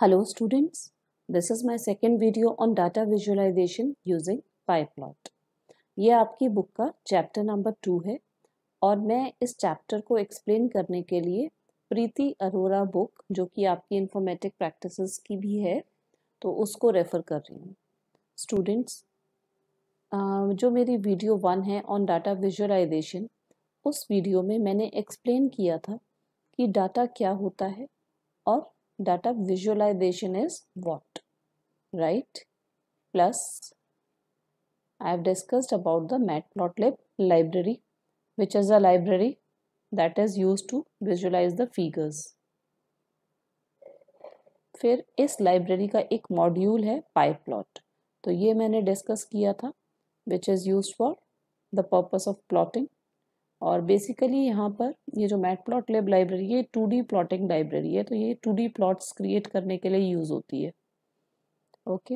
Hello students, this is my second video on data visualization using PyPlot. ये आपकी book का chapter number 2 है और मैं इस चैप्टर को एक्सप्लेन करने के लिए प्रीति अरोरा बुक जो कि आपकी इन्फॉर्मेटिक प्रैक्टिसेस की भी है तो उसको रेफ़र कर रही हूँ। स्टूडेंट्स, जो मेरी वीडियो 1 है ऑन डाटा विजुअलाइजेशन, उस वीडियो में मैंने एक्सप्लेन किया था कि डाटा क्या होता है और data visualization is what, right? Plus I have discussed about the matplotlib library, which is a library that is used to visualize the figures. फिर इस लाइब्रेरी का एक मॉड्यूल है pyplot, तो ये मैंने डिस्कस किया था, which is used for the purpose of plotting. और बेसिकली यहाँ पर ये जो मैटप्लॉटलिब लाइब्रेरी ये 2D प्लॉटिंग लाइब्रेरी है, तो ये 2D प्लॉट्स क्रिएट करने के लिए यूज़ होती है। Okay,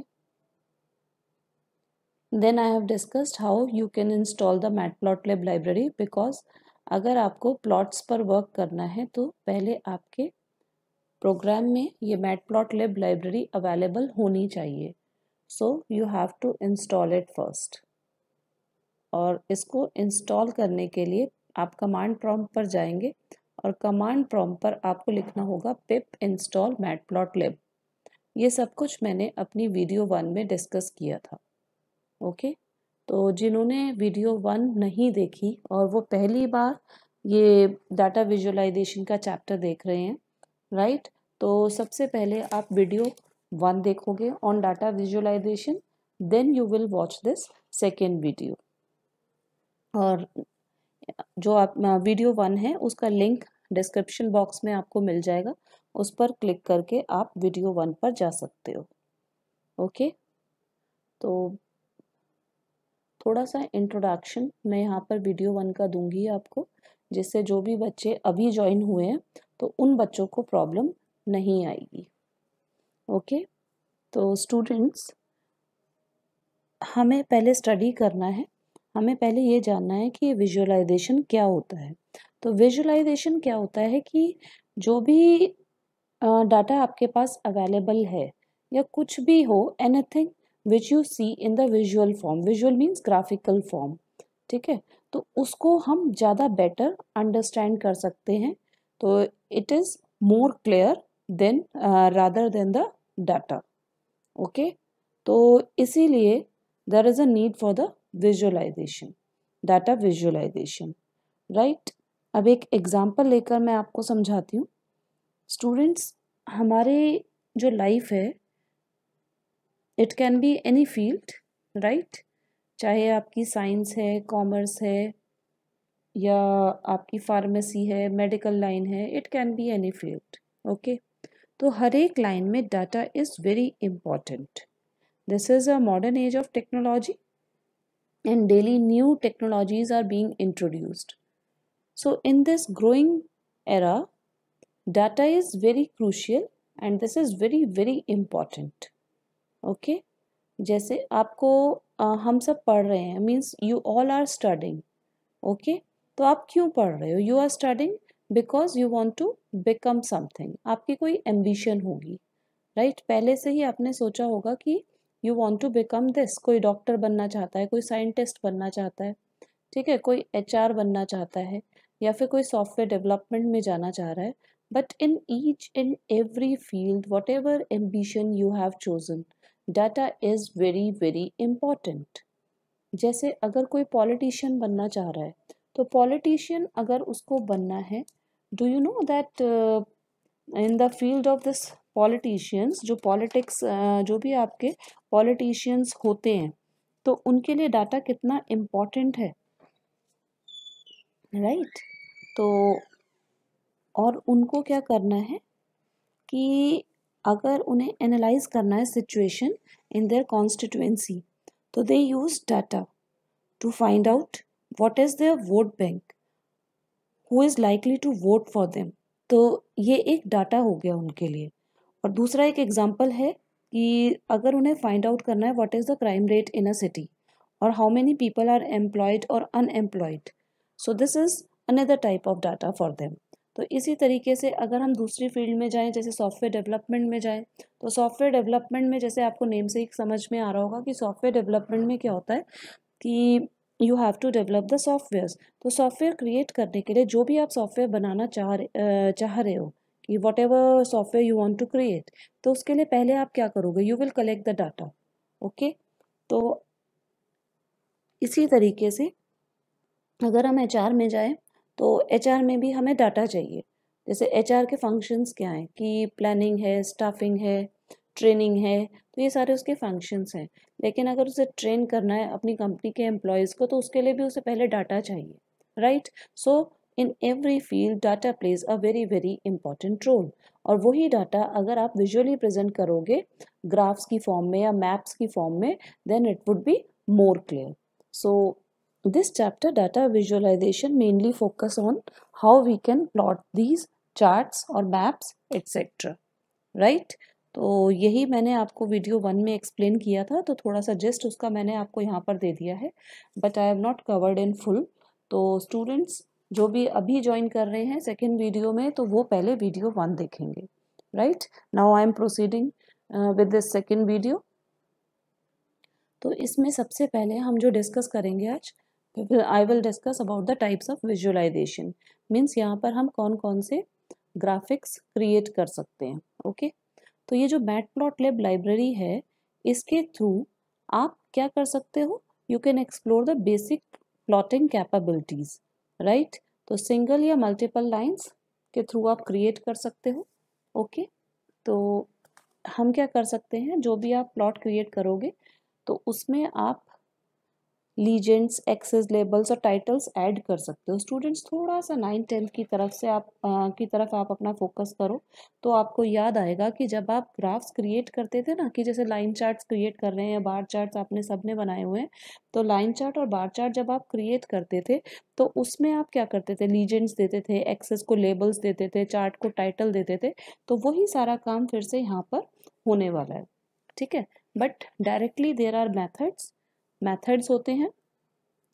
then I have discussed how you can install the matplotlib library, because अगर आपको प्लॉट्स पर वर्क करना है तो पहले आपके प्रोग्राम में ये मैटप्लॉटलिब लाइब्रेरी अवेलेबल होनी चाहिए, so you have to install it first. और इसको इंस्टॉल करने के लिए आप कमांड प्रॉम्प्ट पर जाएंगे और कमांड प्रॉम्प्ट पर आपको लिखना होगा पिप इंस्टॉल मैटप्लॉटलिब। ये सब कुछ मैंने अपनी वीडियो 1 में डिस्कस किया था। ओके, तो जिन्होंने वीडियो 1 नहीं देखी और वो पहली बार ये डाटा विजुअलाइजेशन का चैप्टर देख रहे हैं, राइट, तो सबसे पहले आप वीडियो 1 देखोगे on data visualisation, then you will watch this second video. और जो आप वीडियो 1 है उसका लिंक डिस्क्रिप्शन बॉक्स में आपको मिल जाएगा, उस पर क्लिक करके आप वीडियो 1 पर जा सकते हो। ओके, तो थोड़ा सा इंट्रोडक्शन मैं यहाँ पर वीडियो 1 का दूंगी आपको, जिससे जो भी बच्चे अभी ज्वाइन हुए हैं तो उन बच्चों को प्रॉब्लम नहीं आएगी। ओके, तो स्टूडेंट्स, हमें पहले स्टडी करना है, हमें पहले ये जानना है कि विजुअलाइजेशन क्या होता है। तो विजुअलाइजेशन क्या होता है कि जो भी डाटा आपके पास अवेलेबल है या कुछ भी हो, anything which you see in the visual form, visual means graphical form, ठीक है, तो उसको हम ज़्यादा बेटर अंडरस्टैंड कर सकते हैं, तो it is more clear than rather than the data. Okay, तो इसीलिए there is a need for the visualization, data visualization, right? अब एक एग्जांपल लेकर मैं आपको समझाती हूँ। स्टूडेंट्स, हमारे जो लाइफ है, it can be any field, right, चाहे आपकी साइंस है, कॉमर्स है, या आपकी फार्मेसी है, मेडिकल लाइन है, it can be any field. Okay, तो हर एक लाइन में data is very important. This is a modern age of technology and daily new technologies are being introduced. So in this growing era, data is very crucial and this is very very important. Okay, जैसे आपको हम सब पढ़ रहे हैं, means you all are studying. Okay, तो आप क्यों पढ़ रहे हो? You are studying because you want to become something. आपकी कोई ambition होगी, right? पहले से ही आपने सोचा होगा कि you want to become this, कोई डॉक्टर बनना चाहता है, कोई साइंटिस्ट बनना चाहता है, ठीक है, कोई HR बनना चाहता है, या फिर कोई सॉफ्टवेयर डेवलपमेंट में जाना चाह रहा है। But in each and every field, what ever ambition you have chosen, data is very very important. जैसे अगर कोई पॉलिटिशियन बनना चाह रहा है, तो पॉलिटिशियन अगर उसको बनना है, do you know that in the field of this politicians, जो पॉलिटिक्स जो भी आपके पॉलिटिशियंस होते हैं, तो उनके लिए डाटा कितना इम्पॉर्टेंट है, राइट? तो और उनको क्या करना है कि अगर उन्हें एनालाइज करना है सिचुएशन इन देयर कॉन्स्टिट्यूएंसी, तो they use data to find out what is their vote bank, who is likely to vote for them. तो ये एक डाटा हो गया उनके लिए। और दूसरा एक एग्जांपल है कि अगर उन्हें फाइंड आउट करना है what is the crime rate in a city और how many people are employed और unemployed, so this is another type of data for them. तो इसी तरीके से अगर हम दूसरी फील्ड में जाएं, जैसे सॉफ्टवेयर डेवलपमेंट में जाएं, तो सॉफ्टवेयर डेवलपमेंट में जैसे आपको नेम से ही समझ में आ रहा होगा कि सॉफ्टवेयर डेवलपमेंट में क्या होता है कि you have to develop the software. तो सॉफ्टवेयर क्रिएट करने के लिए जो भी आप सॉफ्टवेयर बनाना चाह रहे हो कि whatever software you want to create, तो उसके लिए पहले आप क्या करोगे, you will collect the data. Okay, तो इसी तरीके से अगर हम एचआर में जाएं तो एचआर में भी हमें डाटा चाहिए। जैसे एचआर के फंक्शंस क्या हैं कि प्लानिंग है, स्टाफिंग है, ट्रेनिंग है, तो ये सारे उसके फंक्शंस हैं। लेकिन अगर उसे ट्रेन करना है अपनी कंपनी के एम्प्लॉयज़ को, तो उसके लिए भी उसे पहले डाटा चाहिए, right. So in every field data plays a very very important role. और वही डाटा अगर आप विजुअली प्रेजेंट करोगे ग्राफ्स की फॉर्म में या मैप्स की फॉर्म में, then it would be more clear. So this chapter data visualization mainly focus on how we can plot these charts or maps etc. right? तो यही मैंने आपको वीडियो 1 में एक्सप्लेन किया था, तो थोड़ा सा जस्ट उसका मैंने आपको यहाँ पर दे दिया है, but I have not covered in full. तो स्टूडेंट्स जो भी अभी ज्वाइन कर रहे हैं सेकेंड वीडियो में, तो वो पहले वीडियो 1 देखेंगे, right. Now I am proceeding with this second video. तो इसमें सबसे पहले हम जो डिस्कस करेंगे आज, I will discuss about the types of visualization. Means यहाँ पर हम कौन कौन से ग्राफिक्स क्रिएट कर सकते हैं। ओके, तो ये जो मैटप्लॉटलिब लाइब्रेरी है, इसके थ्रू आप क्या कर सकते हो, you can explore the basic plotting capabilities, right. तो सिंगल या मल्टीपल लाइंस के थ्रू आप क्रिएट कर सकते हो। ओके, तो हम क्या कर सकते हैं, जो भी आप प्लॉट क्रिएट करोगे तो उसमें आप लीजेंड्स, एक्सेस, लेबल्स और टाइटल्स ऐड कर सकते हो। स्टूडेंट्स थोड़ा सा 9th-10th की तरफ से आप अपना फोकस करो, तो आपको याद आएगा कि जब आप ग्राफ्स क्रिएट करते थे ना, कि जैसे लाइन चार्ट्स क्रिएट कर रहे हैं या बार चार्ट्स आपने सबने बनाए हुए हैं, तो लाइन चार्ट और बार चार्ट जब आप क्रिएट करते थे तो उसमें आप क्या करते थे, लीजेंड्स देते थे, एक्सेस को लेबल्स देते थे, चार्ट को टाइटल देते थे। तो वही सारा काम फिर से यहाँ पर होने वाला है, ठीक है। But directly there are methods होते हैं,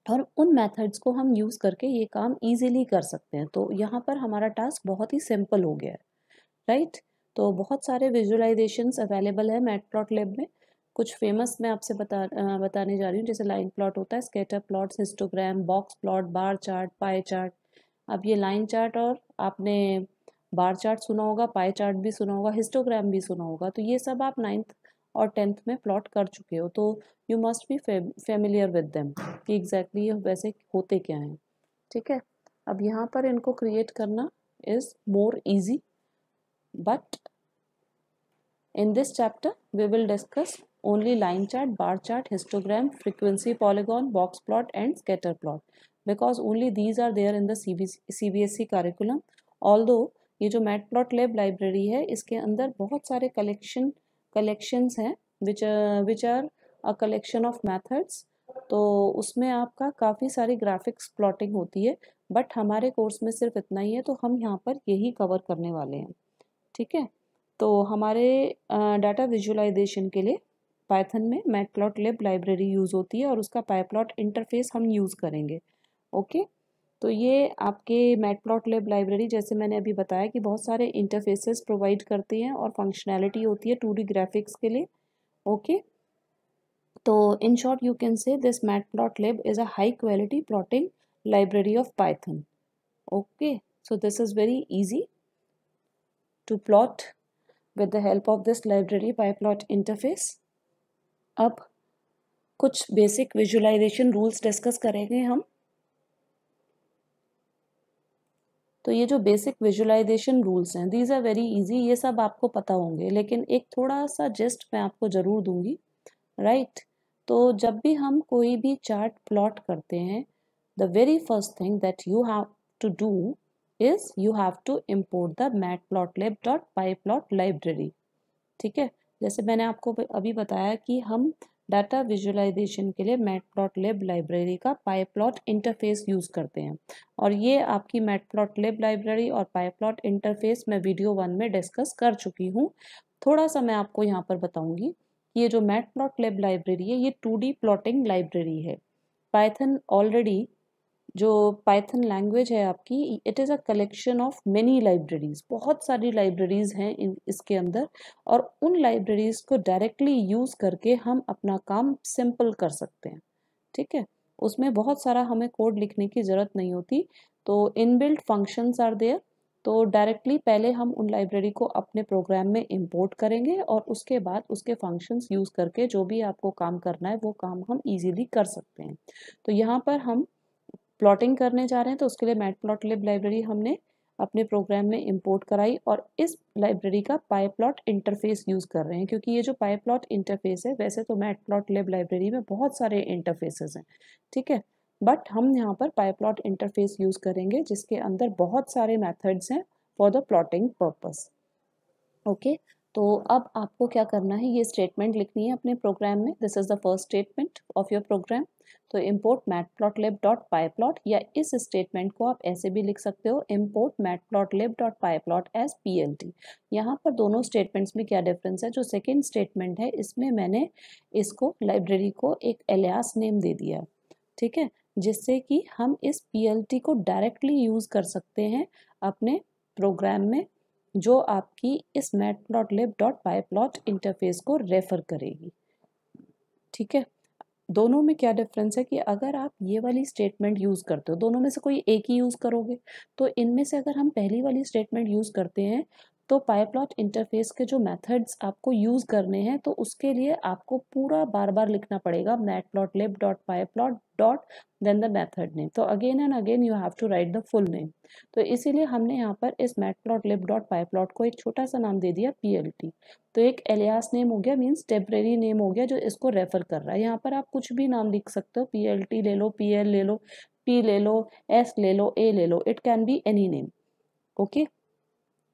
और उन मेथड्स को हम यूज़ करके ये काम इजीली कर सकते हैं। तो यहाँ पर हमारा टास्क बहुत ही सिंपल हो गया है, राइट। तो बहुत सारे विजुअलाइजेशंस अवेलेबल है मैटप्लॉटलिब में। कुछ फेमस मैं आपसे बताने जा रही हूँ। जैसे लाइन प्लॉट होता है, scatter plots, histogram, box plot, bar chart, pie chart. अब ये लाइन चार्ट और आपने बार चार्ट सुना होगा, पाई चार्ट भी सुना होगा, हिस्टोग्राम भी सुना होगा, तो ये सब आप 9th और 10th में प्लॉट कर चुके हो, तो you must be familiar with them कि एग्जैक्टली ये वैसे होते क्या हैं, ठीक है। अब यहाँ पर इनको क्रिएट करना is more easy, but in this chapter we will discuss only line chart, bar chart, histogram, frequency polygon, box plot and scatter plot, because only these are there in the CBSE curriculum. Although ये जो matplotlib library है, इसके अंदर बहुत सारे collections हैं which are a collection of methods। तो उसमें आपका काफ़ी सारी ग्राफिक्स प्लॉटिंग होती है, बट हमारे कोर्स में सिर्फ इतना ही है, तो हम यहाँ पर यही कवर करने वाले हैं, ठीक है। तो हमारे डाटा विजुअलाइजेशन के लिए पाइथन में मैटप्लॉटलिब लाइब्रेरी यूज़ होती है, और उसका पाईप्लॉट इंटरफेस हम यूज़ करेंगे। ओके, तो ये आपके मैटप्लॉटलिब लाइब्रेरी, जैसे मैंने अभी बताया कि बहुत सारे इंटरफेसेस प्रोवाइड करती हैं और फंक्शनैलिटी होती है 2D ग्राफिक्स के लिए। ओके, तो in short you can say this matplotlib is a high quality plotting library of Python. Okay, so this is very easy to plot with the help of this library pyplot interface. अब कुछ basic visualisation rules discuss करेंगे हम। तो ये जो basic visualisation rules हैं, these are very easy, ये सब आपको पता होंगे, लेकिन एक थोड़ा सा जस्ट मैं आपको ज़रूर दूंगी, राइट। तो जब भी हम कोई भी चार्ट प्लॉट करते हैं, the very first thing that you have to do is you have to import the matplotlib.pyplot library, ठीक है। जैसे मैंने आपको अभी बताया कि हम डाटा विजुअलाइजेशन के लिए मैटप्लॉटलिब लाइब्रेरी का पाईप्लॉट इंटरफेस यूज़ करते हैं, और ये आपकी मैटप्लॉटलिब लाइब्रेरी और पाईप्लॉट इंटरफेस मैं वीडियो 1 में डिस्कस कर चुकी हूँ। थोड़ा सा मैं आपको यहाँ पर बताऊँगी। ये जो मैटप्लॉटलिब लाइब्रेरी है, ये 2D प्लॉटिंग लाइब्रेरी है। पाइथन ऑलरेडी जो पाइथन लैंग्वेज है आपकी, it is a collection of many libraries, बहुत सारी लाइब्रेरीज हैं इसके अंदर, और उन लाइब्रेरीज को डायरेक्टली यूज़ करके हम अपना काम सिंपल कर सकते हैं। ठीक है, उसमें बहुत सारा हमें कोड लिखने की ज़रूरत नहीं होती। तो इनबिल्ट फंक्शंस आर देयर। तो डायरेक्टली पहले हम उन लाइब्रेरी को अपने प्रोग्राम में इंपोर्ट करेंगे और उसके बाद उसके फंक्शंस यूज़ करके जो भी आपको काम करना है वो काम हम इजीली कर सकते हैं। तो यहाँ पर हम प्लॉटिंग करने जा रहे हैं, तो उसके लिए मैटप्लॉटलिब लाइब्रेरी हमने अपने प्रोग्राम में इंपोर्ट कराई, और इस लाइब्रेरी का पाईप्लॉट इंटरफेस यूज़ कर रहे हैं, क्योंकि ये जो पाईप्लॉट इंटरफेस है, वैसे तो मैटप्लॉटलिब लाइब्रेरी में बहुत सारे इंटरफेसेस हैं, ठीक है, बट हम यहाँ पर पाईप्लॉट इंटरफेस यूज़ करेंगे जिसके अंदर बहुत सारे मेथड्स हैं for the plotting purpose. Okay, तो अब आपको क्या करना है, ये स्टेटमेंट लिखनी है अपने प्रोग्राम में। This is the first statement of your program. तो import matplotlib.pyplot, या इस स्टेटमेंट को आप ऐसे भी लिख सकते हो, import matplotlib.pyplot as plt। यहाँ पर दोनों स्टेटमेंट्स में क्या डिफरेंस है, जो सेकेंड स्टेटमेंट है इसमें मैंने इसको लाइब्रेरी को एक एलियास नेम दे दिया, ठीक है, जिससे कि हम इस plt को डायरेक्टली यूज़ कर सकते हैं अपने प्रोग्राम में, जो आपकी इस matplotlib.pyplot इंटरफेस को रेफर करेगी। ठीक है, दोनों में क्या डिफरेंस है कि अगर आप ये वाली स्टेटमेंट यूज़ करते हो, दोनों में से कोई एक ही यूज़ करोगे, तो इनमें से अगर हम पहली वाली स्टेटमेंट यूज़ करते हैं तो पाईप्लॉट इंटरफेस के जो मेथड्स आपको यूज़ करने हैं, तो उसके लिए आपको पूरा बार बार लिखना पड़ेगा matplotlib.pyplot dot then the method name. तो again and again you have to write the full name. तो इसीलिए हमने यहाँ पर इस matplotlib.pyplot को एक छोटा सा नाम दे दिया plt। तो एक एलियास नेम हो गया, मीन्स टेम्परेरी नेम हो गया जो इसको रेफर कर रहा है। यहाँ पर आप कुछ भी नाम लिख सकते हो, plt ले लो, pl ले लो, p ले लो, s ले लो, a ले लो, it can be any name. Okay,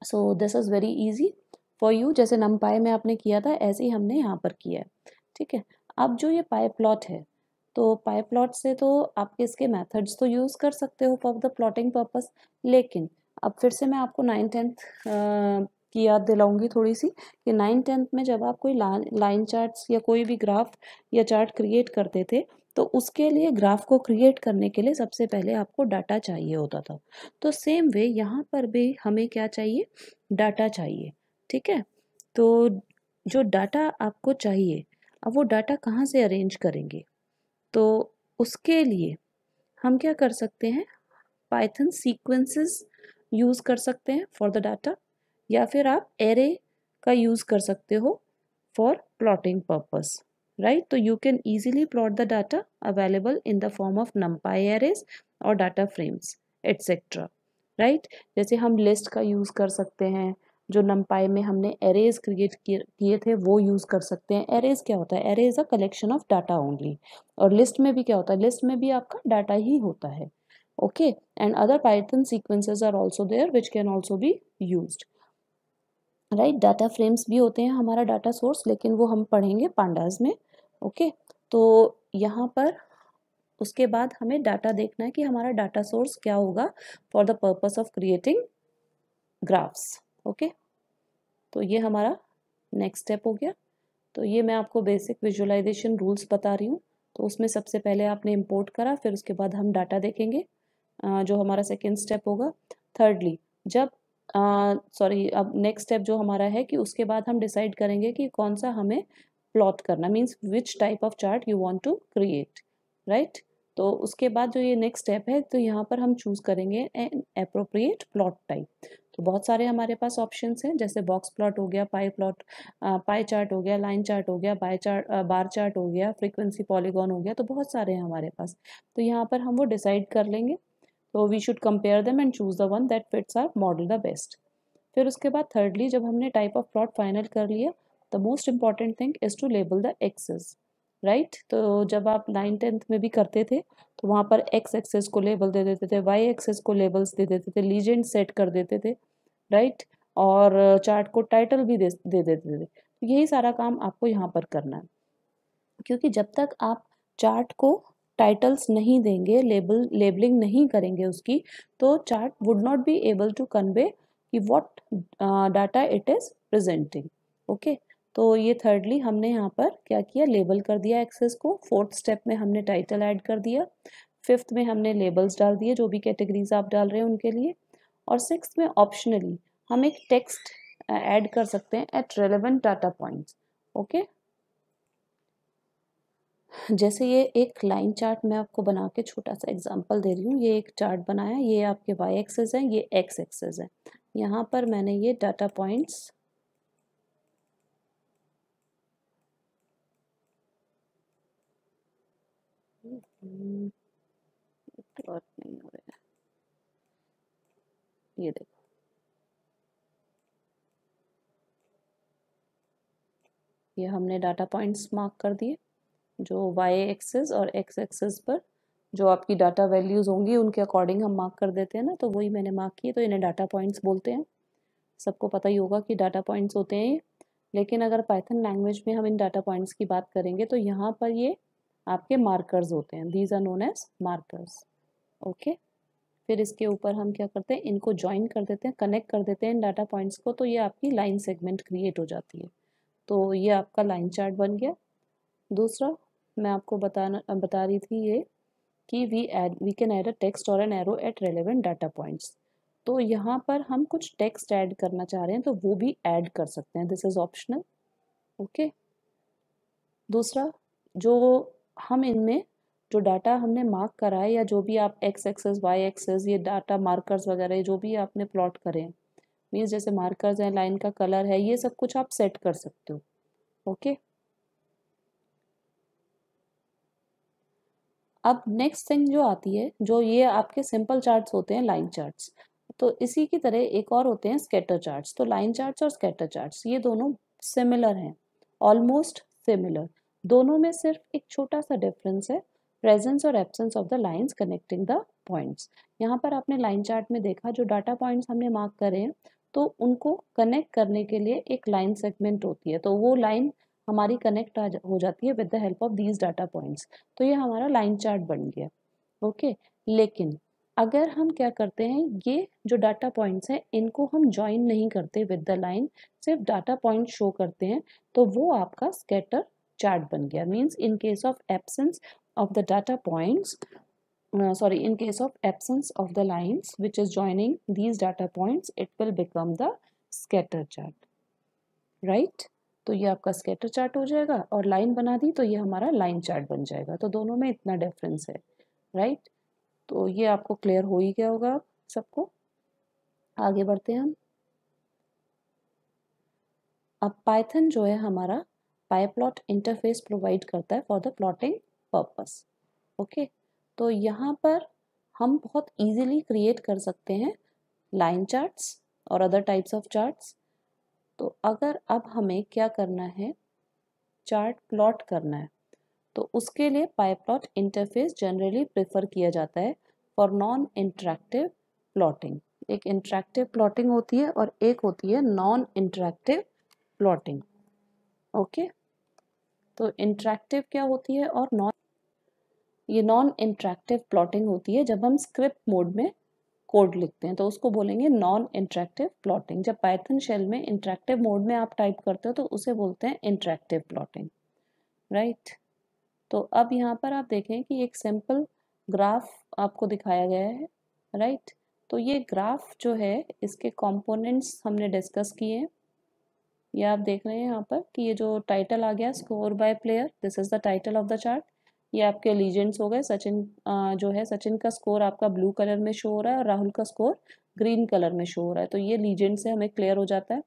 so this is very easy for you. जैसे numpy में आपने किया था ऐसे ही हमने यहाँ पर किया है, ठीक है। अब जो ये पाईप्लॉट है, तो पाईप्लॉट से तो आप इसके मेथड्स तो यूज़ कर सकते हो फॉर द प्लॉटिंग पर्पस, लेकिन अब फिर से मैं आपको 9th-10th की याद दिलाऊंगी थोड़ी सी, कि 9th-10th में जब आप कोई लाइन चार्ट्स या कोई भी ग्राफ या चार्ट क्रिएट करते थे, तो उसके लिए ग्राफ को क्रिएट करने के लिए सबसे पहले आपको डाटा चाहिए होता था। तो सेम वे यहाँ पर भी हमें क्या चाहिए, डाटा चाहिए, ठीक है। तो जो डाटा आपको चाहिए, अब वो डाटा कहाँ से अरेंज करेंगे, तो उसके लिए हम क्या कर सकते हैं, पाइथन सीक्वेंसेस यूज़ कर सकते हैं फॉर द डाटा, या फिर आप एरे का यूज़ कर सकते हो फॉर प्लॉटिंग पर्पस, राइट। तो you can easily plot the data available in the form of numpy arrays और डाटा फ्रेम्स एट्सेट्रा, राइट। जैसे हम लिस्ट का यूज़ कर सकते हैं, जो numpy में हमने एरेज क्रिएट किए थे वो यूज़ कर सकते हैं। एरेज क्या होता है, array is a collection of data only, और लिस्ट में भी क्या होता है, लिस्ट में भी आपका डाटा ही होता है। Okay, and other Python sequences are also there which can also be used, right. Data frames भी होते हैं हमारा डाटा सोर्स, लेकिन वो हम पढ़ेंगे पांडास में। ओके, तो यहाँ पर उसके बाद हमें डाटा देखना है कि हमारा डाटा सोर्स क्या होगा for the purpose of creating graphs. Okay, तो ये हमारा नेक्स्ट स्टेप हो गया। तो ये मैं आपको बेसिक विजुअलाइजेशन रूल्स बता रही हूँ। तो उसमें सबसे पहले आपने इंपोर्ट करा, फिर उसके बाद हम डाटा देखेंगे, जो हमारा सेकेंड स्टेप होगा। थर्डली, जब अब नेक्स्ट स्टेप जो हमारा है कि उसके बाद हम डिसाइड करेंगे कि कौन सा हमें प्लॉट करना, means which type of chart you want to create, right. तो उसके बाद जो ये नेक्स्ट स्टेप है, तो यहाँ पर हम चूज़ करेंगे एन एप्रोप्रिएट प्लॉट टाइप। तो बहुत सारे हमारे पास ऑप्शंस हैं, जैसे बॉक्स प्लॉट हो गया, पाई प्लॉट, पाई चार्ट हो गया, लाइन चार्ट हो गया, बार चार्ट हो गया, फ्रीक्वेंसी पॉलीगॉन हो गया, तो बहुत सारे हैं हमारे पास। तो यहाँ पर हम वो डिसाइड कर लेंगे। तो we should compare them and choose the one that fits our model the best. फिर उसके बाद थर्डली, जब हमने टाइप ऑफ प्लॉट फाइनल कर लिया, the most important thing is to label the axes, right. तो जब आप 9th-10th में भी करते थे, तो वहाँ पर एक्स एक्सेस को लेबल दे देते थे, वाई एक्सेस को लेबल्स दे देते थे, लीजेंड सेट कर देते थे, राइट, और चार्ट को टाइटल भी दे देते थे। तो यही सारा काम आपको यहाँ पर करना है, क्योंकि जब तक आप चार्ट को टाइटल्स नहीं देंगे, लेबलिंग नहीं करेंगे उसकी, तो chart would not be able to convey कि what data it is presenting. Okay, तो ये थर्डली हमने यहाँ पर क्या किया, लेबल कर दिया एक्सेस को। फोर्थ स्टेप में हमने टाइटल ऐड कर दिया। 5th में हमने लेबल्स डाल दिए, जो भी कैटेगरीज आप डाल रहे हैं उनके लिए। और 6th में ऑप्शनली हम एक टेक्स्ट ऐड कर सकते हैं at relevant data points. Okay, जैसे ये एक लाइन चार्ट मैं आपको बना के छोटा सा एग्जांपल दे रही हूँ। ये एक चार्ट बनाया, ये आपके वाई एक्सेस है, ये एक्स एक्सेस है। यहाँ पर मैंने ये डाटा पॉइंट्स प्लॉट नहीं हो रहा है, ये देखो, ये हमने डाटा पॉइंट्स मार्क कर दिए, जो वाई एक्सेस और एक्स एक्सेस पर जो आपकी डाटा वैल्यूज़ होंगी उनके अकॉर्डिंग हम मार्क कर देते हैं ना, तो वही मैंने मार्क किए, तो इन्हें डाटा पॉइंट्स बोलते हैं। सबको पता ही होगा कि डाटा पॉइंट्स होते हैं ये। लेकिन अगर पाइथन लैंग्वेज में हम इन डाटा पॉइंट्स की बात करेंगे तो यहाँ पर ये आपके मार्कर्स होते हैं, these are known as markers. Okay, फिर इसके ऊपर हम क्या करते हैं, इनको ज्वाइन कर देते हैं, कनेक्ट कर देते हैं इन डाटा पॉइंट्स को, तो ये आपकी लाइन सेगमेंट क्रिएट हो जाती है। तो ये आपका लाइन चार्ट बन गया। दूसरा मैं आपको बता रही थी ये कि we can add a text और an arrow at relevant data points. तो यहाँ पर हम कुछ टेक्स्ट ऐड करना चाह रहे हैं तो वो भी ऐड कर सकते हैं, दिस इज ऑप्शनल। ओके, दूसरा जो हम इनमें जो डाटा हमने मार्क करा है, या जो भी आप एक्स एक्सेस वाई एक्सेस ये डाटा मार्कर्स वगैरह जो भी आपने प्लॉट करे हैं, मीन्स जैसे मार्कर्स हैं, लाइन का कलर है, ये सब कुछ आप सेट कर सकते हो। ओके, अब नेक्स्ट थिंग जो आती है, जो ये आपके सिंपल चार्ट्स होते हैं, लाइन चार्ट्स, तो इसी की तरह एक और होते हैं स्कैटर चार्ट्स। तो लाइन चार्ट्स और स्कैटर चार्ट्स ये दोनों सिमिलर हैं, ऑलमोस्ट सिमिलर। दोनों में सिर्फ एक छोटा सा डिफरेंस है, प्रेजेंस और absence of the lines connecting the points. यहाँ पर आपने लाइन चार्ट में देखा, जो डाटा पॉइंट्स हमने मार्क करे हैं तो उनको कनेक्ट करने के लिए एक लाइन सेगमेंट होती है, तो वो लाइन हमारी कनेक्ट हो जाती है with the help of these data points. तो ये हमारा लाइन चार्ट बन गया। ओके, लेकिन अगर हम क्या करते हैं, ये जो डाटा पॉइंट्स हैं इनको हम ज्वाइन नहीं करते विद द लाइन, सिर्फ डाटा पॉइंट शो करते हैं, तो वो आपका स्कैटर चार्ट बन गया। Means in case of absence of the data points, in case of absence of the lines which is joining these data points, it will become the scatter chart, right? तो ये आपका scatter chart हो जाएगा, और line बना दी तो ये हमारा लाइन चार्ट बन जाएगा। तो दोनों में इतना डिफरेंस है, राइट? तो ये आपको क्लियर हो ही गया होगा सबको। आगे बढ़ते हैं हम। अब पाइथन जो है हमारा पाइप्लॉट इंटरफेस प्रोवाइड करता है for the plotting purpose. Okay, तो यहाँ पर हम बहुत इजीली क्रिएट कर सकते हैं लाइन चार्ट्स और अदर टाइप्स ऑफ चार्ट्स। तो अगर अब हमें क्या करना है, चार्ट प्लॉट करना है, तो उसके लिए पाइप्लॉट इंटरफेस जनरली प्रेफर किया जाता है फॉर नॉन इंटरैक्टिव प्लॉटिंग। एक इंटरैक्टिव प्लॉटिंग होती है और एक होती है नॉन इंटरैक्टिव प्लॉटिंग। ओके, तो इंटरैक्टिव क्या होती है और ये नॉन इंटरैक्टिव प्लॉटिंग होती है जब हम स्क्रिप्ट मोड में कोड लिखते हैं, तो उसको बोलेंगे नॉन इंटरैक्टिव प्लॉटिंग। जब पाइथन शेल में इंटरैक्टिव मोड में आप टाइप करते हो तो उसे बोलते हैं इंटरैक्टिव प्लॉटिंग, राइट? तो अब यहाँ पर आप देखें कि एक सिंपल ग्राफ आपको दिखाया गया है, राइट? तो ये ग्राफ जो है इसके कंपोनेंट्स हमने डिस्कस किए हैं। ये आप देख रहे हैं यहाँ पर कि ये जो टाइटल आ गया score bye player, this is the title of the chart. ये आपके लीजेंड्स हो गए। सचिन जो है, सचिन का स्कोर आपका ब्लू कलर में शो हो रहा है और राहुल का स्कोर ग्रीन कलर में शो हो रहा है, तो ये लीजेंड से हमें क्लियर हो जाता है।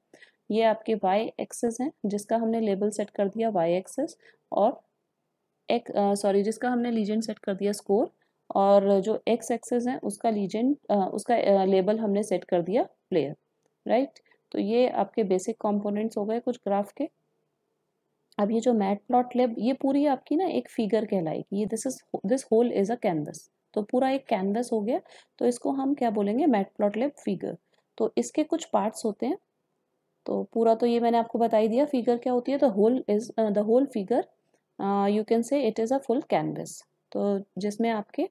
ये आपके वाई एक्सेस हैं जिसका हमने लेबल सेट कर दिया वाई एक्सेस, और जिसका हमने लीजेंड सेट कर दिया स्कोर, और जो एक्स एक्सेस है उसका उसका लेबल हमने सेट कर दिया प्लेयर, राइट? तो ये आपके बेसिक कंपोनेंट्स हो गए कुछ ग्राफ के। अब ये जो मैटप्लॉटलिब, ये पूरी आपकी ना एक फिगर कहलाएगी। ये this whole is a canvas, तो पूरा एक कैनवस हो गया, तो इसको हम क्या बोलेंगे, मैटप्लॉटलिब फिगर। तो इसके कुछ पार्ट्स होते हैं, तो पूरा तो ये मैंने आपको बता ही दिया फिगर क्या होती है। The whole figure you can say it is a full canvas, तो जिसमें आपके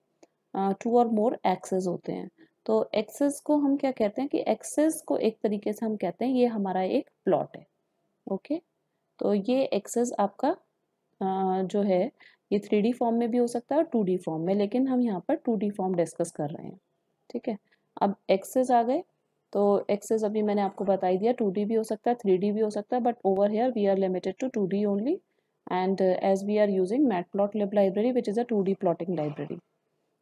2 और मोर एक्सेस होते हैं। तो एक्सेस को हम क्या कहते हैं कि एक्सेस को एक तरीके से हम कहते हैं ये हमारा एक प्लॉट है। ओके, तो ये एक्सेस आपका जो है ये 3D फॉर्म में भी हो सकता है और 2D फॉर्म में, लेकिन हम यहाँ पर 2D फॉर्म डिस्कस कर रहे हैं, ठीक है। अब एक्सेस आ गए, तो एक्सेस अभी मैंने आपको बता ही दिया, 2D भी हो सकता है, 3D भी हो सकता है, but over here we are limited to 2D only, and as we are using matplotlib library which is a 2D plotting library.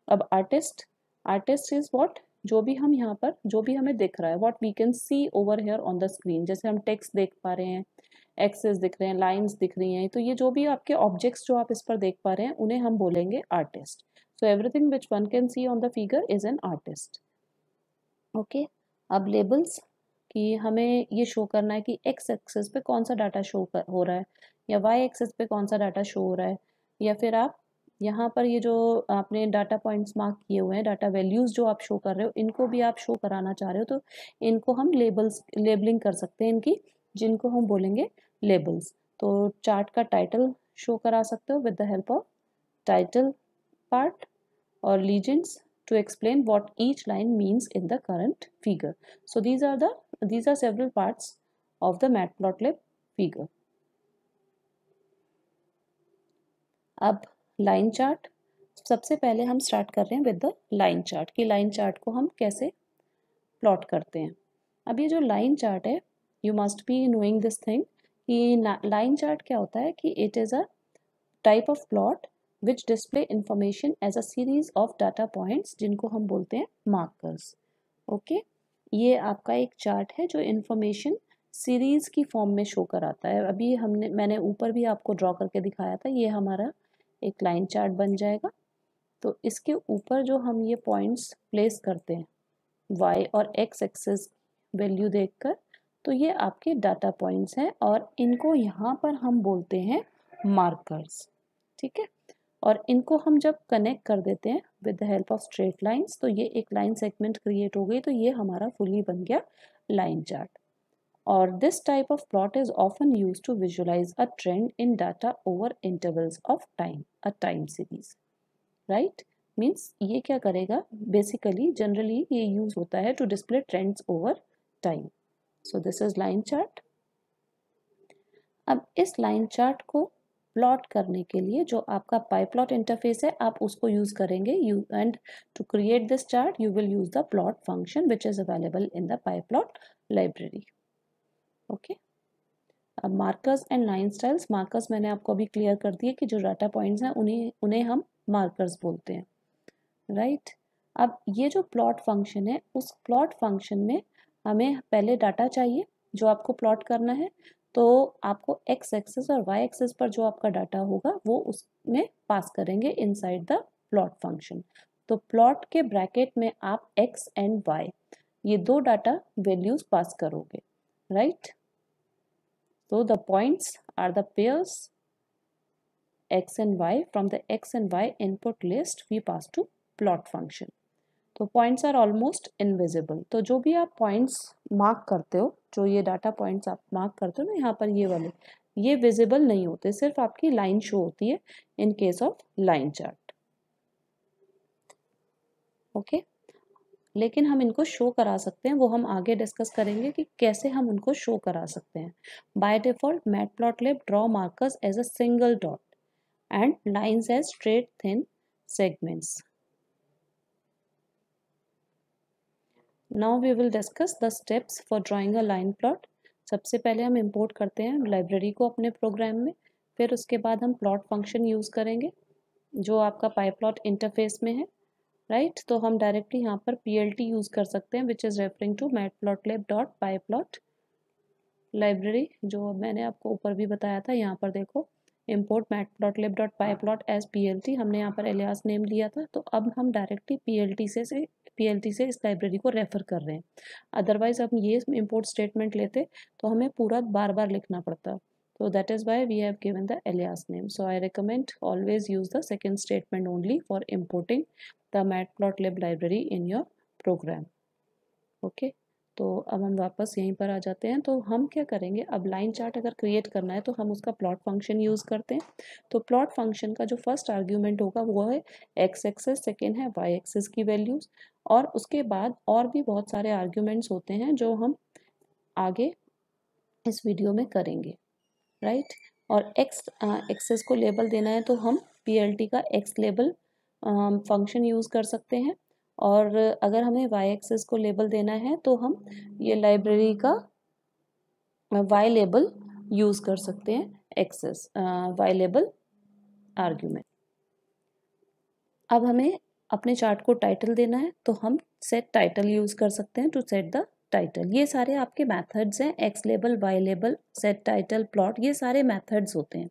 अब आर्टिस्ट इज व्हाट, जो भी हम यहाँ पर जो भी हमें दिख रहा है, what we can see over here on the screen, जैसे हम टेक्स्ट देख पा रहे हैं, एक्सेस दिख रहे हैं, लाइंस दिख रही हैं, तो ये जो भी आपके ऑब्जेक्ट्स जो आप इस पर देख पा रहे हैं उन्हें हम बोलेंगे artist. So everything which one can see on the figure is an artist. Okay, अब लेबल्स कि हमें ये शो करना है कि एक्स एक्सेस पे कौन सा डाटा हो रहा है, या वाई एक्सेस पे कौन सा डाटा शो हो रहा है, या फिर आप यहाँ पर ये जो आपने डाटा पॉइंट्स मार्क किए हुए हैं, डाटा वैल्यूज़ जो आप शो कर रहे हो, इनको भी आप शो कराना चाह रहे हो, तो इनको हम लेबलिंग कर सकते हैं इनकी, जिनको हम बोलेंगे लेबल्स। तो चार्ट का टाइटल शो करा सकते हो with the help of title part or legends to explain what each line means in the current figure. So these are several parts of the matplotlib figure. अब line chart, सबसे पहले हम start कर रहे हैं विद द लाइन चार्ट कि line chart को हम कैसे प्लॉट करते हैं। अब ये जो लाइन चार्ट है, you must be knowing this thing कि लाइन चार्ट क्या होता है कि it is a type of plot which display information as a series of data points जिनको हम बोलते हैं मार्कर्स। ओके, ये आपका एक चार्ट है जो इंफॉर्मेशन सीरीज की फॉर्म में शो कराता है। अभी मैंने ऊपर भी आपको ड्रॉ करके दिखाया था, ये हमारा एक लाइन चार्ट बन जाएगा। तो इसके ऊपर जो हम ये पॉइंट्स प्लेस करते हैं वाई और एक्स एक्सेस वैल्यू देखकर, तो ये आपके डाटा पॉइंट्स हैं और इनको यहाँ पर हम बोलते हैं मार्कर्स, ठीक है। और इनको हम जब कनेक्ट कर देते हैं with the help of straight lines, तो ये एक लाइन सेगमेंट क्रिएट हो गई, तो ये हमारा फुली बन गया लाइन चार्ट। और this type of plot is often used to visualize a trend in data over intervals of time, a time series, right. Means ये क्या करेगा, बेसिकली जनरली ये यूज होता है to display trends over time. So this is line chart. अब इस line chart को plot करने के लिए जो आपका पाईप्लॉट इंटरफेस है, आप उसको यूज करेंगे, and to create this chart you will use the plot function which is available in the pyplot library. Okay, अब markers and line styles, markers मैंने आपको अभी क्लियर कर दिए कि जो डाटा पॉइंट्स हैं उन्हें हम मार्कर्स बोलते हैं, राइट। अब ये जो प्लॉट फंक्शन है, उस प्लॉट फंक्शन में हमें पहले डाटा चाहिए जो आपको प्लॉट करना है, तो आपको एक्स एक्सेस और वाई एक्सेस पर जो आपका डाटा होगा वो उसमें पास करेंगे इनसाइड द प्लॉट फंक्शन। तो प्लॉट के ब्रैकेट में आप एक्स एंड वाई ये दो डाटा वैल्यूज पास करोगे, राइट। तो the points are the pairs x and y, from the x and y input list we pass to plot function. तो points are almost invisible, तो जो भी आप points mark करते हो, जो ये डाटा पॉइंट्स आप मार्क करते हो ना यहाँ पर, ये वाले ये विजिबल नहीं होते, सिर्फ आपकी लाइन शो होती है in case of line chart. Okay, लेकिन हम इनको शो करा सकते हैं, वो हम आगे डिस्कस करेंगे कि कैसे हम उनको शो करा सकते हैं। By default matplotlib draw markers as a single dot and lines as straight thin segments. Now we will discuss the steps for drawing a line plot. सबसे पहले हम इंपोर्ट करते हैं लाइब्रेरी को अपने प्रोग्राम में, फिर उसके बाद हम प्लॉट फंक्शन यूज़ करेंगे जो आपका पाईप्लॉट इंटरफेस में है, राइट। तो हम डायरेक्टली यहाँ पर PLT यूज़ कर सकते हैं which is referring to matplotlib.pyplot library, जो मैंने आपको ऊपर भी बताया था। यहाँ पर देखो, import matplotlib.pyplot as PLT, हमने यहाँ पर एलियास नेम लिया था, तो अब हम डायरेक्टली PLT से इस लाइब्रेरी को रेफर कर रहे हैं। अदरवाइज हम ये import स्टेटमेंट लेते तो हमें पूरा बार बार लिखना पड़ता, so that is why we have given the alias name. So I recommend always use the second statement only for importing the matplotlib library in your program. Okay, तो अब हम वापस यहीं पर आ जाते हैं। तो हम क्या करेंगे, अब लाइन चार्ट अगर क्रिएट करना है तो हम उसका प्लॉट फंक्शन यूज़ करते हैं। तो प्लॉट फंक्शन का जो फर्स्ट आर्ग्यूमेंट होगा वो है एक्स एक्सेस, सेकेंड है वाई एक्सेस की वैल्यूज़, और उसके बाद और भी बहुत सारे आर्ग्यूमेंट्स होते हैं जो हम आगे इस वीडियो में करेंगे, राइट। और एक्सेस को लेबल देना है तो हम PLT का एक्स लेबल फंक्शन यूज़ कर सकते हैं, और अगर हमें वाई एक्सेस को लेबल देना है तो हम ये लाइब्रेरी का वाई लेबल यूज़ कर सकते हैं, एक्सेस वाई लेबल आर्ग्यूमेंट। अब हमें अपने चार्ट को टाइटल देना है तो हम सेट टाइटल यूज़ कर सकते हैं टू सेट द टाइटल। ये सारे आपके मेथड्स हैं, x label, y label, set title, plot, ये सारे मेथड्स होते हैं।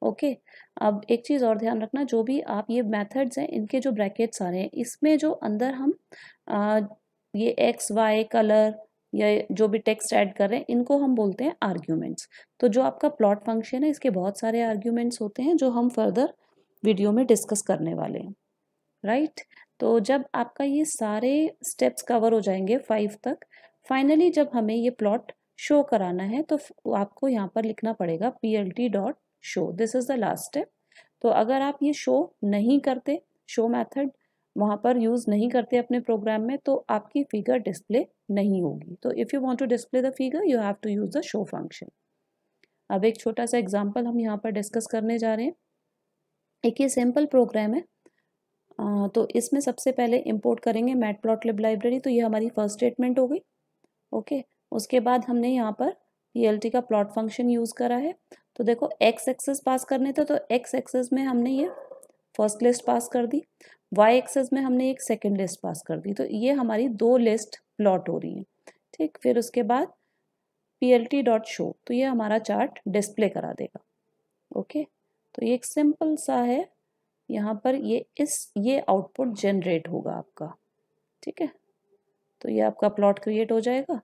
ओके, अब एक चीज़ और ध्यान रखना, जो भी आप ये मेथड्स हैं इनके जो ब्रैकेट्स आ रहे हैं इसमें जो अंदर हम ये एक्स वाई कलर या जो भी टेक्स्ट ऐड कर रहे हैं इनको हम बोलते हैं आर्ग्यूमेंट्स। तो जो आपका प्लॉट फंक्शन है इसके बहुत सारे आर्ग्यूमेंट्स होते हैं जो हम फर्दर वीडियो में डिस्कस करने वाले हैं, राइट। तो जब आपका ये सारे स्टेप्स कवर हो जाएंगे 5 तक, फाइनली जब हमें ये प्लॉट शो कराना है तो आपको यहाँ पर लिखना पड़ेगा PLT dot show, this is the last step. तो अगर आप ये शो नहीं करते, शो मेथड वहाँ पर यूज़ नहीं करते अपने प्रोग्राम में, तो आपकी फिगर डिस्प्ले नहीं होगी। तो if you want to display the figure you have to use the show function. अब एक छोटा सा एग्जांपल हम यहाँ पर डिस्कस करने जा रहे हैं। एक ये सिंपल प्रोग्राम है, तो इसमें सबसे पहले इंपोर्ट करेंगे मैटप्लॉटलिब लाइब्रेरी, तो ये हमारी फर्स्ट स्टेटमेंट हो गई। ओके, उसके बाद हमने यहाँ पर PLT का प्लॉट फंक्शन यूज़ करा है। तो देखो एक्स एक्सेस पास करने थे तो एक्स एक्सेस में हमने ये फर्स्ट लिस्ट पास कर दी, वाई एक्सेस में हमने एक सेकेंड लिस्ट पास कर दी, तो ये हमारी 2 लिस्ट प्लॉट हो रही हैं। ठीक, फिर उसके बाद PLT डॉट शो, तो ये हमारा चार्ट डिस्प्ले करा देगा। ओके, तो ये एक सिंपल सा है, यहाँ पर ये आउटपुट जनरेट होगा आपका। ठीक है, तो ये आपका प्लॉट क्रिएट हो जाएगा।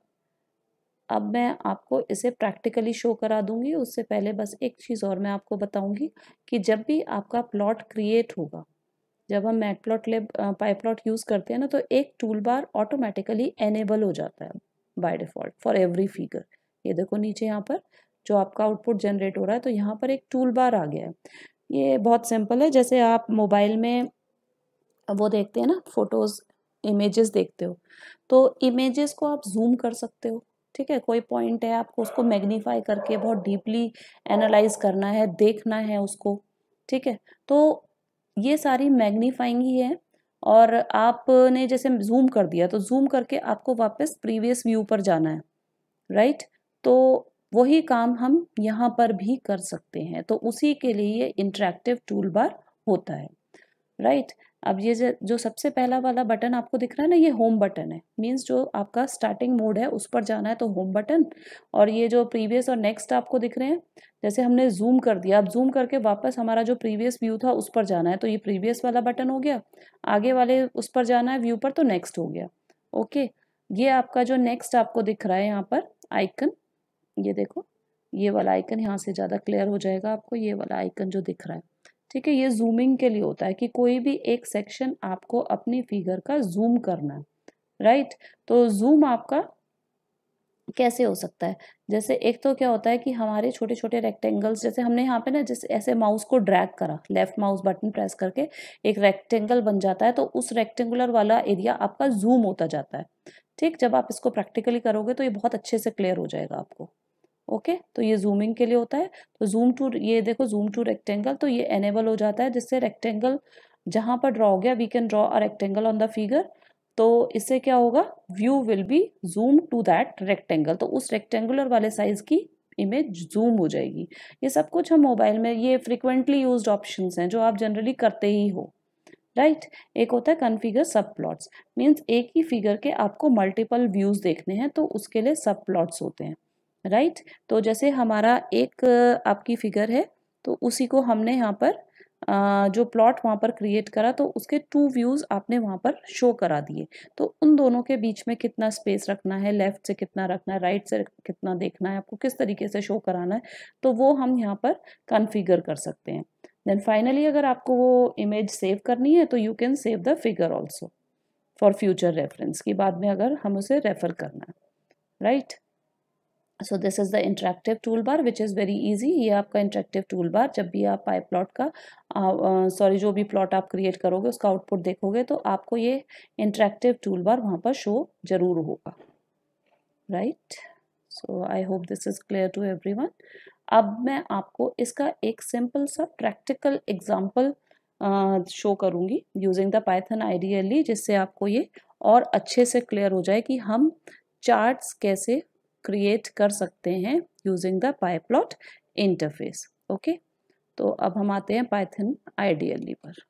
अब मैं आपको इसे प्रैक्टिकली शो करा दूंगी, उससे पहले बस एक चीज़ और मैं आपको बताऊंगी कि जब भी आपका प्लॉट क्रिएट होगा, जब हम मैटप्लॉटलिब पाईप्लॉट यूज़ करते हैं ना, तो एक टूल बार ऑटोमेटिकली एनेबल हो जाता है by default for every figure. ये देखो नीचे यहाँ पर जो आपका आउटपुट जनरेट हो रहा है, तो यहाँ पर एक टूल बार आ गया है। ये बहुत सिंपल है, जैसे आप मोबाइल में वो देखते हैं ना, फोटोज़ इमेजेस देखते हो, तो इमेजेस को आप जूम कर सकते हो। ठीक है, कोई पॉइंट है आपको उसको मैग्नीफाई करके बहुत डीपली एनालाइज करना है, देखना है उसको। ठीक है, तो ये सारी मैग्नीफाइंग ही है, और आपने जैसे जूम कर दिया तो जूम करके आपको वापस प्रीवियस व्यू पर जाना है, राइट। तो वही काम हम यहाँ पर भी कर सकते हैं, तो उसी के लिए ये इंटरेक्टिव टूल बार होता है, राइट। अब ये जो सबसे पहला वाला बटन आपको दिख रहा है ना, ये होम बटन है, मीन्स जो आपका स्टार्टिंग मोड है उस पर जाना है तो होम बटन। और ये जो प्रीवियस और नेक्स्ट आपको दिख रहे हैं, जैसे हमने जूम कर दिया, अब जूम करके वापस हमारा जो प्रीवियस व्यू था उस पर जाना है तो ये प्रीवियस वाला बटन हो गया, आगे वाले उस पर जाना है व्यू पर तो नेक्स्ट हो गया। ओके, ये आपका जो नेक्स्ट आपको दिख रहा है यहाँ पर आइकन, ये देखो ये वाला आइकन, यहाँ से ज़्यादा क्लियर हो जाएगा आपको, ये वाला आइकन जो दिख रहा है। ठीक है, ये जूमिंग के लिए होता है कि कोई भी एक सेक्शन आपको अपनी फिगर का जूम करना है, राइट। तो जूम आपका कैसे हो सकता है, जैसे एक तो क्या होता है कि हमारे छोटे छोटे रेक्टेंगल्स, जैसे हमने यहाँ पे ना जैसे ऐसे माउस को ड्रैग करा, लेफ्ट माउस बटन प्रेस करके एक रेक्टेंगल बन जाता है, तो उस रेक्टेंगुलर वाला एरिया आपका जूम होता जाता है। ठीक, जब आप इसको प्रैक्टिकली करोगे तो ये बहुत अच्छे से क्लियर हो जाएगा आपको। ओके, तो ये जूमिंग के लिए होता है। तो जूम टू, ये देखो जूम टू रेक्टेंगल, तो ये एनेबल हो जाता है, जिससे रेक्टेंगल जहां पर ड्रॉ हो गया, we can draw a rectangle on the figure, तो इससे क्या होगा, view will be zoom to that rectangle, तो उस रेक्टेंगुलर वाले साइज की इमेज जूम हो जाएगी। ये सब कुछ हम मोबाइल में, ये फ्रिक्वेंटली यूज्ड ऑप्शंस हैं जो आप जनरली करते ही हो, राइट। एक होता है कॉन्फ़िगर सब प्लॉट्स, मीन्स एक ही फिगर के आपको मल्टीपल व्यूज देखने हैं तो उसके लिए सब प्लॉट्स होते हैं, राइट। तो जैसे हमारा एक आपकी फिगर है, तो उसी को हमने यहाँ पर जो प्लॉट वहाँ पर क्रिएट करा, तो उसके 2 व्यूज आपने वहाँ पर शो करा दिए, तो उन दोनों के बीच में कितना स्पेस रखना है, लेफ्ट से कितना रखना है, राइट से कितना देखना है, आपको किस तरीके से शो कराना है, तो वो हम यहाँ पर कॉन्फ़िगर कर सकते हैं। देन फाइनली अगर आपको वो इमेज सेव करनी है तो you can save the figure also for future reference, की बाद में अगर हम उसे रेफर करना है, right. So this is the interactive tool bar which is very easy. ये आपका इंटरेक्टिव टूल बार, जब भी आप पाई प्लॉट का सॉरी जो भी प्लॉट आप क्रिएट करोगे उसका आउटपुट देखोगे तो आपको ये इंटरेक्टिव टूल बार वहाँ पर शो जरूर होगा, right. So I hope this is clear to everyone. अब मैं आपको इसका एक सिंपल सा प्रैक्टिकल एग्जाम्पल शो करूँगी यूजिंग द पाइथन आइडियली, जिससे आपको ये और अच्छे से क्लियर हो जाए कि हम चार्ट्स कैसे क्रिएट कर सकते हैं using the pyplot interface. Okay, तो अब हम आते हैं पाइथन आइडियली पर।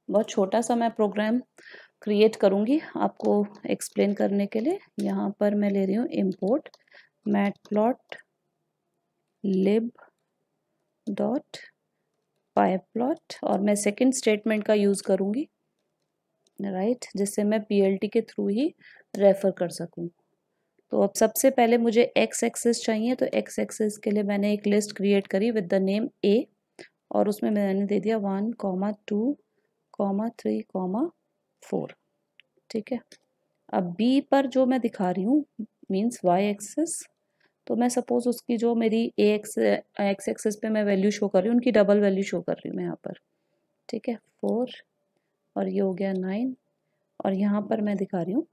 बहुत छोटा सा मैं प्रोग्राम क्रिएट करूँगी आपको एक्सप्लेन करने के लिए। यहाँ पर मैं ले रही हूँ इम्पोर्ट मैटप्लॉट लिब डॉट पाइप्लॉट, और मैं सेकंड स्टेटमेंट का यूज़ करूँगी, राइट, जिससे मैं पीएलटी के थ्रू ही रेफर कर सकूँ। तो अब सबसे पहले मुझे एक्स एक्सिस चाहिए, तो एक्स एक्सिस के लिए मैंने एक लिस्ट क्रिएट करी विद द नेम ए, और उसमें मैंने दे दिया 1, 2, 3, 4। ठीक है। अब बी पर जो मैं दिखा रही हूँ मीन्स वाई एक्सिस, तो मैं सपोज उसकी जो मेरी एक्स एक्सिस पे मैं वैल्यू शो कर रही हूँ उनकी डबल वैल्यू शो कर रही हूँ मैं यहाँ पर। ठीक है, 4 और ये हो गया 9, और यहाँ पर मैं दिखा रही हूँ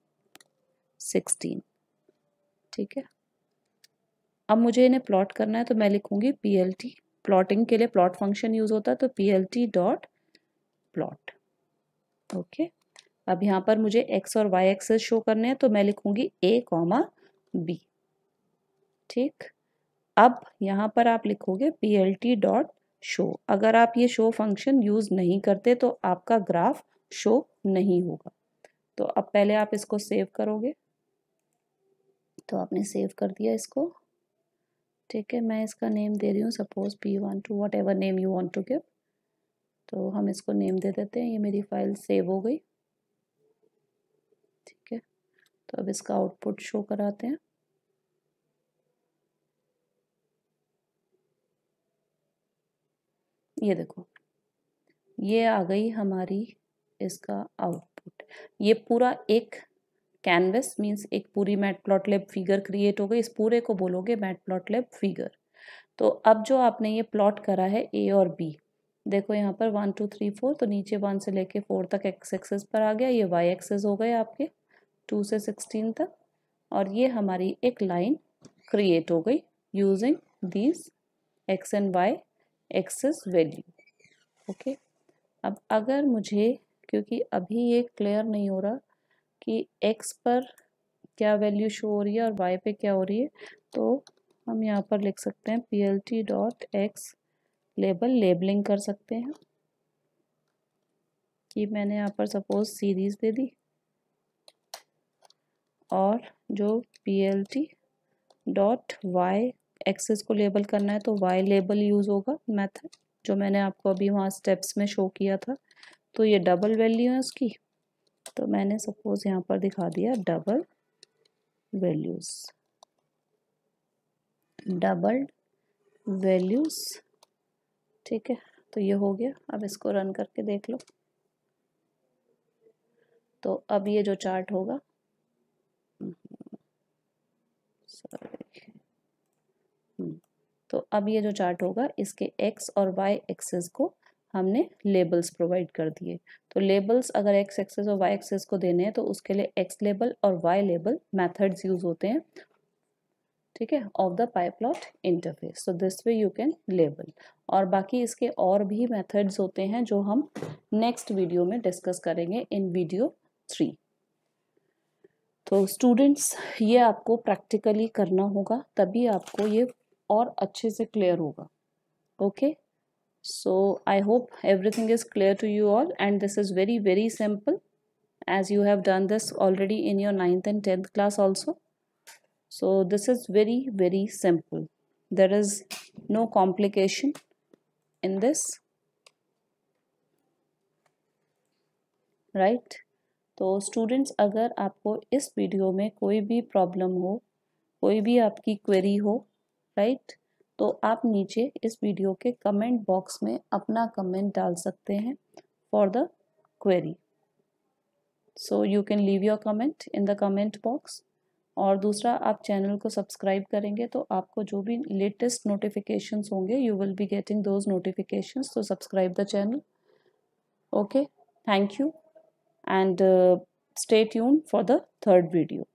16। ठीक है, अब मुझे इन्हें प्लॉट करना है, तो मैं लिखूंगी पीएलटी, प्लॉटिंग के लिए प्लॉट फंक्शन यूज होता है, तो पीएलटी डॉट प्लॉट। ओके, अब यहाँ पर मुझे एक्स और वाई एक्सेस शो करने हैं, तो मैं लिखूंगी ए कॉमा बी। ठीक, अब यहाँ पर आप लिखोगे पीएलटी डॉट शो। अगर आप ये शो फंक्शन यूज नहीं करते तो आपका ग्राफ शो नहीं होगा। तो अब पहले आप इसको सेव करोगे, तो आपने सेव कर दिया इसको। ठीक है, मैं इसका नेम दे रही हूँ suppose P12, whatever name you want to give. तो हम इसको नेम दे देते हैं, ये मेरी फाइल सेव हो गई। ठीक है, तो अब इसका आउटपुट शो कराते हैं। ये देखो, ये आ गई हमारी इसका आउटपुट। ये पूरा एक कैनवस मीन्स एक पूरी मैटप्लॉटलिब फिगर क्रिएट हो गई। इस पूरे को बोलोगे मैटप्लॉटलिब फिगर। तो अब जो आपने ये प्लॉट करा है ए और बी, देखो यहाँ पर 1 2 3 4, तो नीचे 1 से लेके 4 तक एक्स एक्सेस पर आ गया, ये वाई एक्सेस हो गए आपके 2 से 16 तक, और ये हमारी एक लाइन क्रिएट हो गई using these x and y axes value. Okay, अब अगर मुझे, क्योंकि अभी ये क्लियर नहीं हो रहा कि x पर क्या वैल्यू शो हो रही है और y पे क्या हो रही है, तो हम यहाँ पर लिख सकते हैं plt dot x label, labelling कर सकते हैं कि मैंने यहाँ पर सपोज सीरीज दे दी, और जो plt डॉट y एक्सेस को लेबल करना है तो y लेबल यूज़ होगा मेथड, जो मैंने आपको अभी वहाँ स्टेप्स में शो किया था। तो ये डबल वैल्यू है उसकी, तो मैंने सपोज यहाँ पर दिखा दिया डबल वैल्यूज, डबल वैल्यूज। ठीक है, तो ये हो गया। अब इसको रन करके देख लो, तो अब ये जो चार्ट होगा, तो अब ये जो चार्ट होगा इसके एक्स और वाई एक्सेस को हमने लेबल्स प्रोवाइड कर दिए। तो लेबल्स अगर एक्स एक्सेस और वाई एक्सेस को देने हैं तो उसके लिए एक्स लेबल और वाई लेबल मेथड्स यूज होते हैं। ठीक है, of the pyplot interface, so this way you can label. और बाकी इसके और भी मेथड्स होते हैं जो हम नेक्स्ट वीडियो में डिस्कस करेंगे इन वीडियो 3। तो स्टूडेंट्स, ये आपको प्रैक्टिकली करना होगा, तभी आपको ये और अच्छे से क्लियर होगा। Okay, so I hope everything is clear to you all, and this is very very simple, as you have done this already in your 9th and 10th class also. So this is very very simple, there is no complication in this, right? तो students, अगर आपको इस video में कोई भी problem हो, कोई भी आपकी क्वेरी हो, राइट, तो आप नीचे इस वीडियो के कमेंट बॉक्स में अपना कमेंट डाल सकते हैं for the query. So you can leave your comment in the comment box. और दूसरा, आप चैनल को सब्सक्राइब करेंगे तो आपको जो भी लेटेस्ट नोटिफिकेशंस होंगे, you will be getting those notifications, तो subscribe the channel. Okay, Thank you and stay tuned for the third video.